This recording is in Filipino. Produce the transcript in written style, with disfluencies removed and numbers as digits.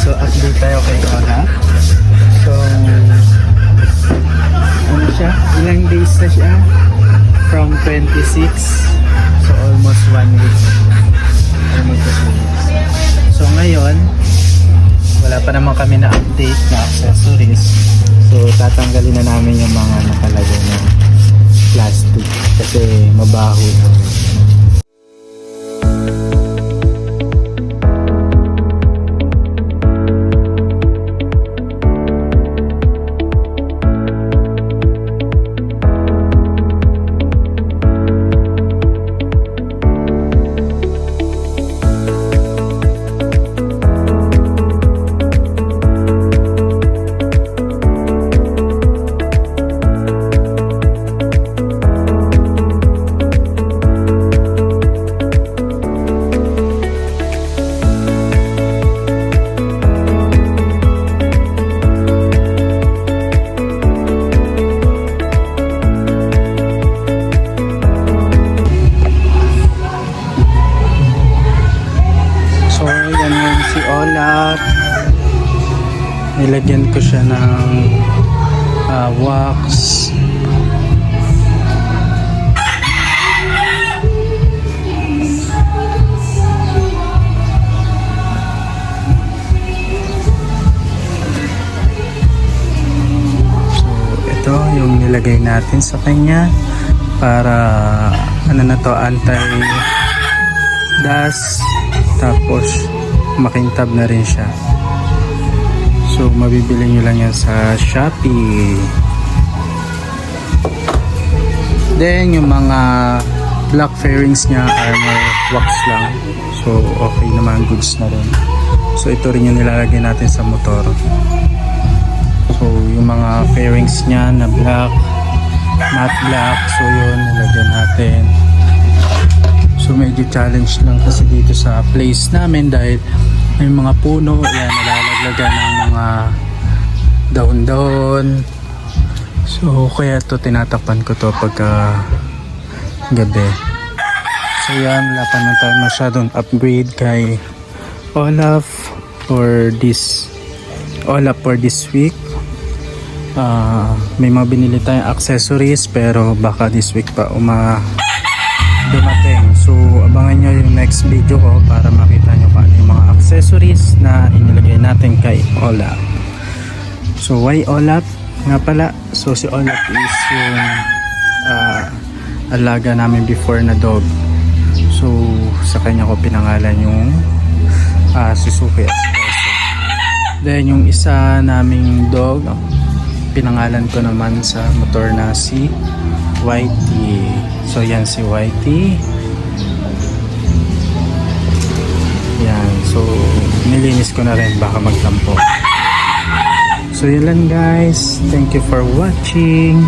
So update tayo kay Ola. So ano siya? Ilang days na siya? From 26. So almost 1 week. Almost 2 weeks. So ngayon, wala pa naman kami na update na accessories. So tatanggalin na namin yung mga nakalagay na plastic kasi mabaho na. Nilagyan ko siya ng wax. So ito yung nilagay natin sa kanya para ano na to, anti dust, tapos makintab na rin siya. So mabibili nyo lang yan sa Shopee. Then yung mga black fairings nya, armor wax lang. So okay naman, goods na rin. So ito rin yung nilalagay natin sa motor. So yung mga fairings nya na black, matte black, so yun nilagyan natin. So medyo challenge lang kasi dito sa place namin dahil may mga puno, yan, nalalaglagan ng mga daon-daon. So kaya to tinatakpan ko to pagka gabi. So yan, wala pa na tayo masyadong upgrade kay Olaf for this week. May mga binili tayong accessories pero baka this week pa dumating. So abangan nyo yung next video ko para makita nyo kung ano yung mga accessories na inilagay natin kay Olaf. So why Olaf nga pala? So si Olaf is yung alaga namin before na dog. So sa kanya ko pinangalan yung Suzuki Espresso. Then yung isa naming dog, pinangalan ko naman sa motor na si Whitey. So yan si Whitey. Yan, so nilinis ko na rin, baka magtampo. So yun lang guys, thank you for watching.